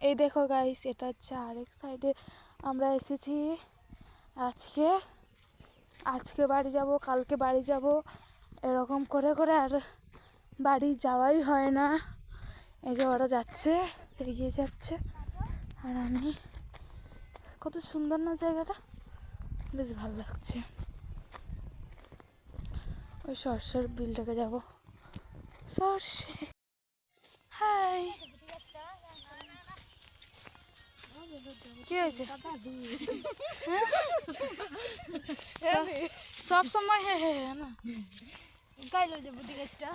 এই দেখো গাইস, এটা হচ্ছে আরেক সাইডে আমরা এসেছি। আজকে বাড়ি যাব, কালকে বাড়ি যাব, এরকম করে করে আর বাড়ি যাওয়াই হয় না। এই যে ওরা যাচ্ছে, এগিয়ে যাচ্ছে, আর আমি, কত সুন্দর না জায়গাটা, বেশ ভালো লাগছে। ওই সরষের বিলটাকে যাব, সরষে। হাই, কি হয়েছে? সব সময় হে হে না গাই লজ্জাবতী গাছটা,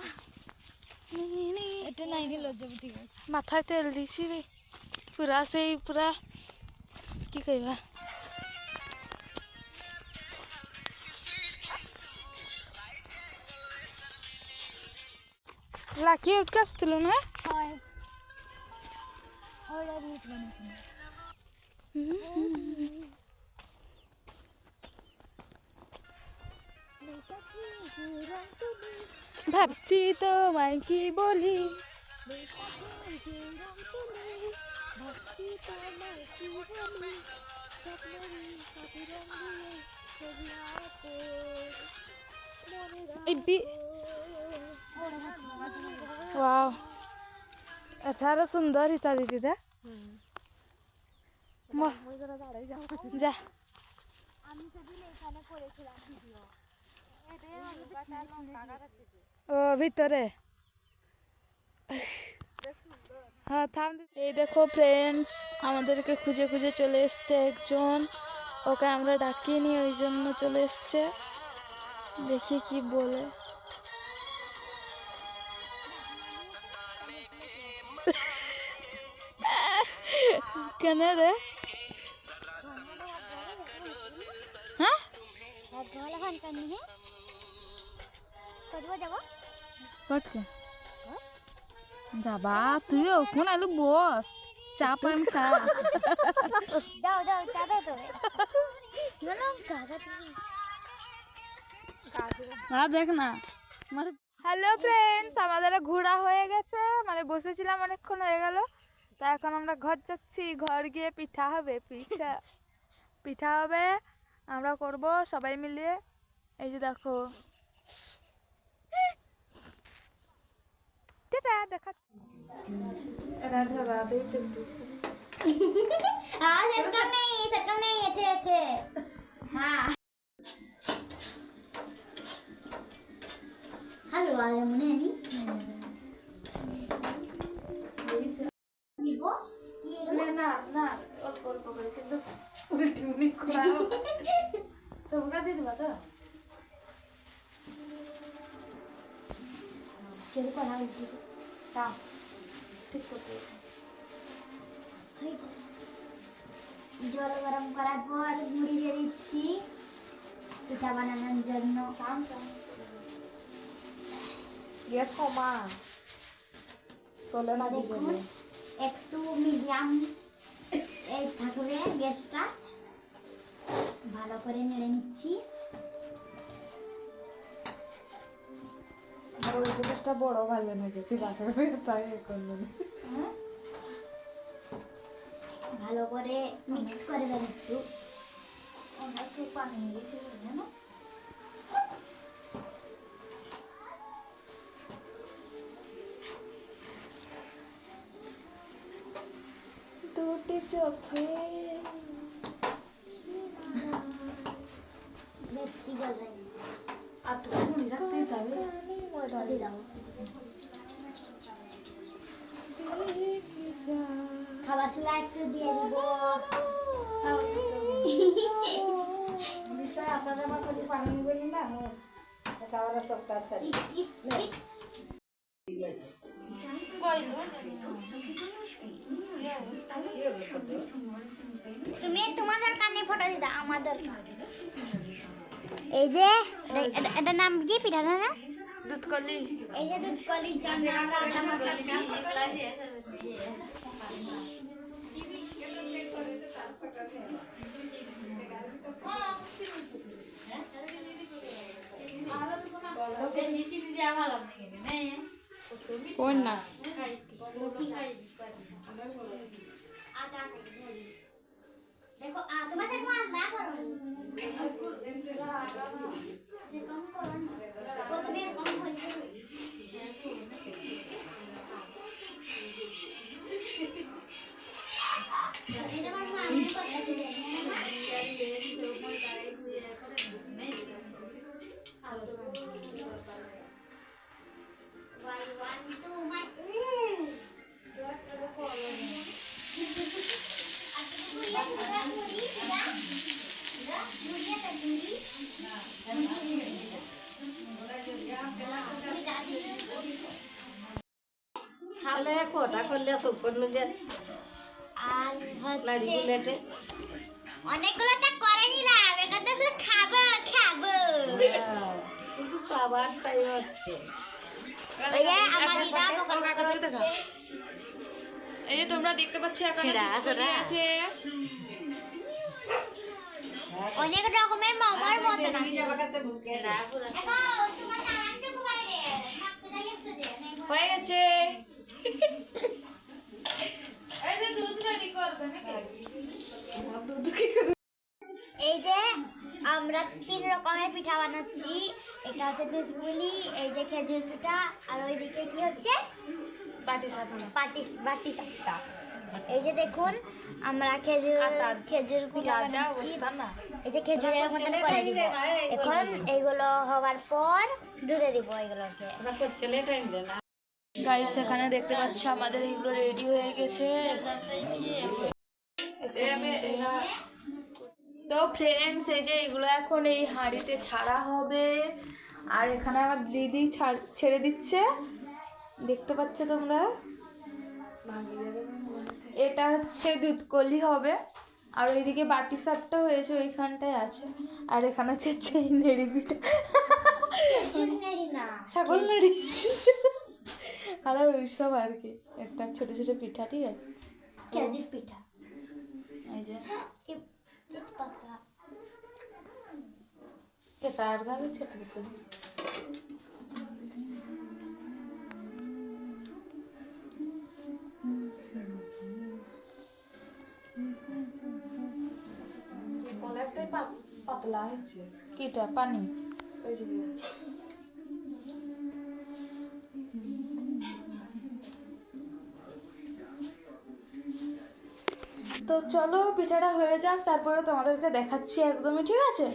এটা নাই রে লজ্জাবতী গাছ। মাথায় তেল দিছি রে পুরা, সেই পুরা কি কইবা। লাকি উঠকে আসছিল না? হয় ওরা নিট বানাইছে। ভাবছি তোমায় কি বলি, ওয়াও, আচ্ছা সুন্দর ইতা দিদি দা। যা, আমি সেদিন এখানে করেছিলাম ভিডিও। ও ভিতরে, হ্যাঁ থাম। এই দেখো ফ্রেন্ডস, আমাদেরকে খুঁজে খুঁজে চলে এসছে একজন, ওকে আমরা ডাকিনি, ওই জন্য চলে এসছে। দেখি কি বলে। কেন রে? হ্যাঁ কটকে যাবা তুই, ওখানে আলু বস, চা পান খা। দাও দাও চা দাও তো। দেখ না। হ্যালো ফ্রেন্ডস, আমাদের ঘোরা হয়ে গেছে, মানে বসেছিলাম অনেকক্ষণ হয়ে গেল, তা এখন আমরা ঘর যাচ্ছি। ঘর গিয়ে পিঠা হবে, পিঠা হবে, আমরা করব সবাই মিলিয়ে। এই যে দেখো, দেখাচ্ছি। হ্যালো মনে হয় না না, অল্প অল্প করে, কিন্তু উল্টি করা সবকা দিয়ে দিবা তো। ঠিক করতে জল গরম করার পর মুড়ি দিয়ে দিচ্ছি পিঠা বানানোর জন্য। গ্যাস কমা, তোলে না দেখুন একটু মিডিয়াম এই থাকবে গ্যাসটা, ভালো করে নেড়ে নিচ্ছি। ওই জিনিসটা বড় ভালো নাকি, তুই বাটাবে তাই করবেন। ভালো করে মিক্স করে দেন একটু। একটু পানি দিয়েছি না, দুটি চোখে বেশি গলে আর তো মুড়ি রাখতে হবে, দিয়ে দাও। খাবার সময় একটু দিয়ে দিব। আসা যাওয়া করে পানি বলি না, খাওয়ার সব কাজ থাকে। তুমি তোমাদের কানে ফটো দিদা, আমাদের এই যে এটার নাম কি পিঠা না? দুধকলি। এই যে দুধকলির জন্য আমরা রান্না করতেছি। কোন না देखो तुम्हें से कौन ना करो से कम करो को तुम्हें कम हो ये तो मां ने पता Why one two my তাহলে কোটা করলে সুপর্ণ যে আর নাড়ি হচ্ছে বুলেটে অনেকগুলো তো করে নিলাম এখন তো শুধু খাবো খাবো শুধু খাবার টাইম হচ্ছে ওইয়া আমার দিদা বোকা করছে এই যে তোমরা দেখতে পাচ্ছ এখানে দুধকলি আছে। অনেক রকমের মামার মতো না যাবার কাছে ঢুকে না এখন তোমার নামটা বাইরে নামটা যাইছে যে হয়ে গেছে। এই যে দুধ রেডি করবে নাকি? এই যে আমরা 3 রকমের পিঠা বানাচ্ছি। এটা হচ্ছে দুধপুলি, এই যে খেজুর পিঠা, আর ওইদিকে কি হচ্ছে বাটি সাপটা। বাটি সাপটা। এই যে দেখুন আমরা খেজুরগুলো বানাচ্ছি। এই যে খেজুরের মতন করে দিব। এখন এইগুলো হওয়ার পর দুধে দিব এগুলোকে। ওরা করছে টাইম দেয় না গাইস এখানে দেখতে পাচ্ছ আমাদের এগুলো রেডি হয়ে গেছে। তো ফ্রেন্ডস এই যে এগুলো এখন এই হাঁড়িতে ছাড়া হবে, আর এখানে আমার দিদি ছেড়ে দিচ্ছে, দেখতে পাচ্ছ তোমরা। এটা হচ্ছে দুধকলি হবে, আর ওইদিকে বাটি সাপটা হয়েছে ওইখানটায় আছে, আর এখানে হচ্ছে চেই নেড়ি পিঠা, ছাগল নাড়ি, আর ওইসব আর কি একটা ছোট ছোট পিঠা। ঠিক আছে, খেজুর পিঠা। এই যে তেজপাতা। কেতার গাবে ছোট ছোট অনেকটাই পাতলা হয়েছে কিটা পানি। ওই যে তো চলো পিঠাটা হয়ে যাক, তারপরে তোমাদেরকে দেখাচ্ছি একদমই। ঠিক আছে,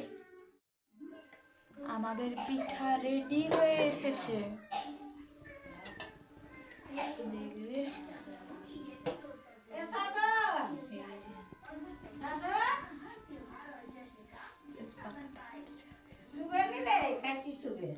আমাদের পিঠা রেডি হয়ে এসেছে, দেখবে। কাটি শুবে